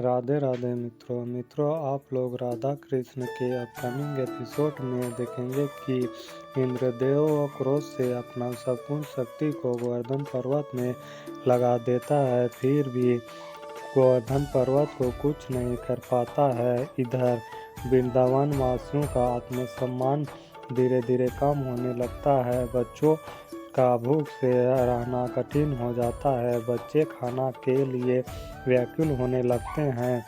राधे राधे मित्रों आप लोग राधा कृष्ण के अपकमिंग एपिसोड में देखेंगे कि इंद्रदेव क्रोध से अपना संपूर्ण शक्ति को गोवर्धन पर्वत में लगा देता है, फिर भी गोवर्धन पर्वत को कुछ नहीं कर पाता है। इधर वृंदावन वासियों का आत्मसम्मान धीरे धीरे कम होने लगता है। बच्चों का भूख से रहना कठिन हो जाता है। बच्चे खाना के लिए व्याकुल होने लगते हैं,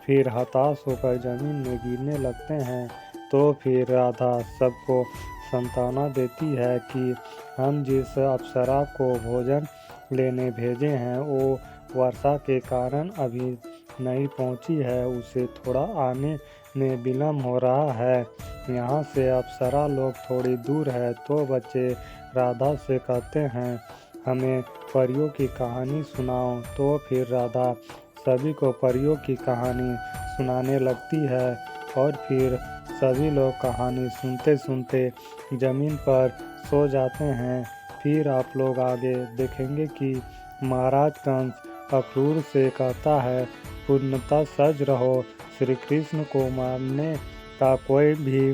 फिर हताश होकर जमीन में गिरने लगते हैं। तो फिर राधा सबको सांत्वना देती है कि हम जिस अप्सरा को भोजन लेने भेजे हैं वो वर्षा के कारण अभी नहीं पहुंची है, उसे थोड़ा आने में विलम्ब हो रहा है। यहाँ से अप्सरा लोग थोड़ी दूर है। तो बच्चे राधा से कहते हैं हमें परियों की कहानी सुनाओ। तो फिर राधा सभी को परियों की कहानी सुनाने लगती है और फिर सभी लोग कहानी सुनते सुनते जमीन पर सो जाते हैं। फिर आप लोग आगे देखेंगे कि महाराज कंस अक्रूर से कहता है पूर्णतः सज रहो, श्री कृष्ण को मारने का कोई भी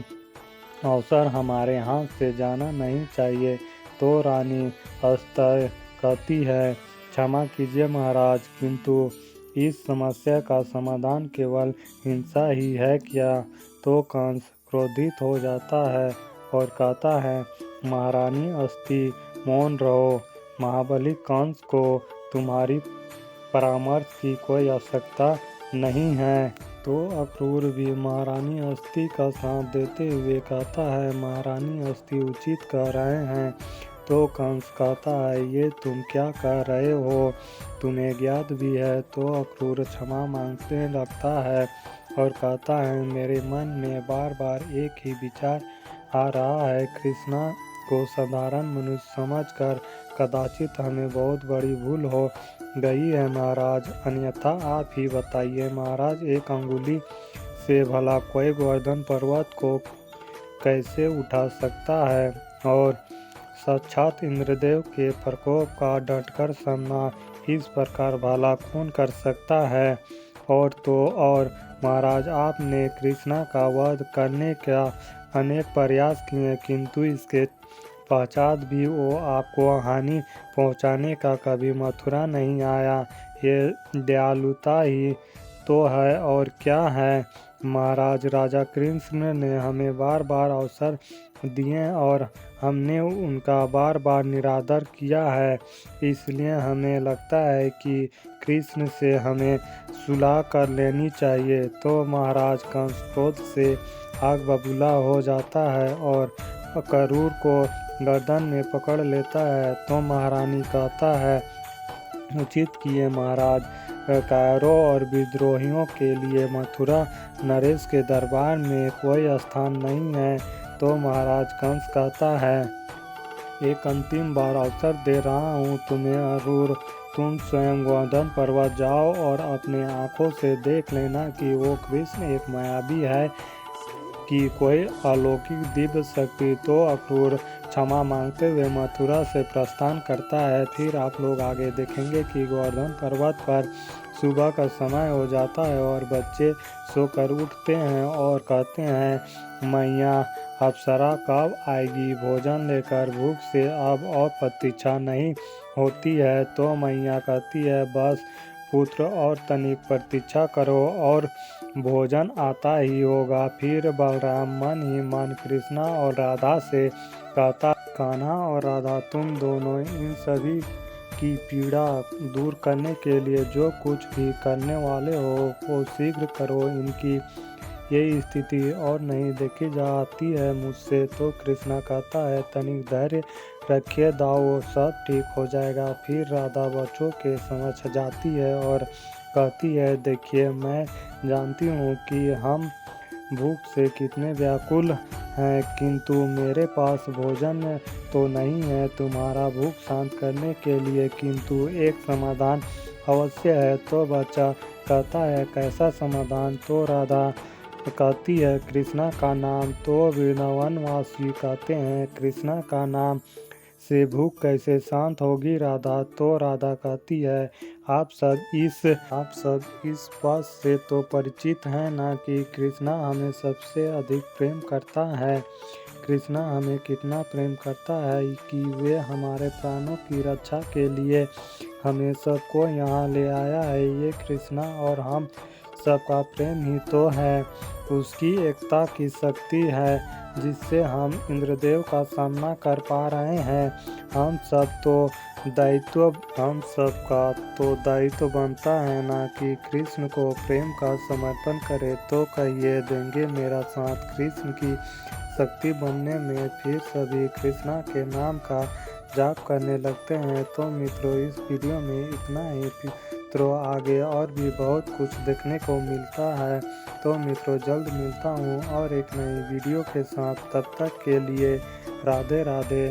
अवसर हमारे हाथ से जाना नहीं चाहिए। तो रानी अस्तय कहती है क्षमा कीजिए महाराज, किंतु इस समस्या का समाधान केवल हिंसा ही है क्या? तो कंस क्रोधित हो जाता है और कहता है महारानी अस्ति मौन रहो, महाबली कंस को तुम्हारी परामर्श की कोई आवश्यकता नहीं है। तो अक्रूर भी महारानी अस्ति का साथ देते हुए कहता है महारानी अस्ति उचित कह रहे हैं। तो कंस कहता है ये तुम क्या कह रहे हो, तुम्हें ज्ञात भी है। तो अक्रूर क्षमा मांगने लगता है और कहता है मेरे मन में बार बार एक ही विचार आ रहा है, कृष्णा को साधारण मनुष्य समझकर कदाचित हमें बहुत बड़ी भूल हो गई है महाराज, अन्यथा आप ही बताइए महाराज, एक अंगुली से भला कोई गोवर्धन पर्वत को कैसे उठा सकता है और साक्षात इंद्रदेव के प्रकोप का डटकर सामना इस प्रकार भला कौन कर सकता है। और तो और महाराज, आपने कृष्णा का वध करने का अनेक प्रयास किए, किंतु इसके पश्चात भी वो आपको हानि पहुंचाने का कभी मथुरा नहीं आया। ये दयालुता ही तो है और क्या है महाराज। राजा कृष्ण ने हमें बार बार अवसर दिए और हमने उनका बार बार निरादर किया है, इसलिए हमें लगता है कि कृष्ण से हमें सुलह कर लेनी चाहिए। तो महाराज कंस क्रोध से आग बबूला हो जाता है और अक्रूर को गर्दन में पकड़ लेता है। तो महारानी कहता है उचित किए महाराज, कायरों और विद्रोहियों के लिए मथुरा नरेश के दरबार में कोई स्थान नहीं है। तो महाराज कंस कहता है एक अंतिम बार अवसर दे रहा हूँ तुम्हें अक्रूर, तुम स्वयं गोवर्धन पर्वत जाओ और अपने आँखों से देख लेना कि वो कृष्ण एक मायावी है कि कोई अलौकिक दिव्य शक्ति। तो अक्रूर क्षमा मांगते हुए मथुरा से प्रस्थान करता है। फिर आप लोग आगे देखेंगे कि गोवर्धन पर्वत पर सुबह का समय हो जाता है और बच्चे सोकर उठते हैं और कहते हैं मैया अप्सरा कब आएगी भोजन लेकर, भूख से अब और प्रतीक्षा नहीं होती है। तो मैया कहती है बस पुत्र और तनिक प्रतीक्षा करो और भोजन आता ही होगा। फिर बलराम मन ही मन कृष्णा और राधा से कहता कान्हा और राधा, तुम दोनों इन सभी की पीड़ा दूर करने के लिए जो कुछ भी करने वाले हो वो शीघ्र करो, इनकी ये स्थिति और नहीं देखी जाती है मुझसे। तो कृष्णा कहता है तनिक धैर्य रखिए दाऊ, सब ठीक हो जाएगा। फिर राधा बच्चों के समझ जाती है और कहती है देखिए मैं जानती हूँ कि हम भूख से कितने व्याकुल हैं, किंतु मेरे पास भोजन तो नहीं है तुम्हारा भूख शांत करने के लिए, किंतु एक समाधान अवश्य है। तो बच्चा कहता है कैसा समाधान? तो राधा कहती है कृष्णा का नाम। तो वृंदावन वासी कहते हैं कृष्णा का नाम से भूख कैसे शांत होगी राधा। तो राधा कहती है, आप सब इस बात से तो परिचित हैं ना कि कृष्णा हमें सबसे अधिक प्रेम करता है। कृष्णा हमें कितना प्रेम करता है कि वे हमारे प्राणों की रक्षा के लिए हमें सबको यहाँ ले आया है। ये कृष्णा और हम सबका प्रेम ही तो है, उसकी एकता की शक्ति है जिससे हम इंद्रदेव का सामना कर पा रहे हैं। हम सबका तो दायित्व बनता है ना कि कृष्ण को प्रेम का समर्पण करें। तो कहिए देंगे मेरा साथ कृष्ण की शक्ति बनने में। फिर सभी कृष्णा के नाम का जाप करने लगते हैं। तो मित्रों, इस वीडियो में इतना ही। मित्रों, आगे और भी बहुत कुछ देखने को मिलता है। तो मित्रों, जल्द मिलता हूँ और एक नई वीडियो के साथ। तब तक के लिए राधे राधे।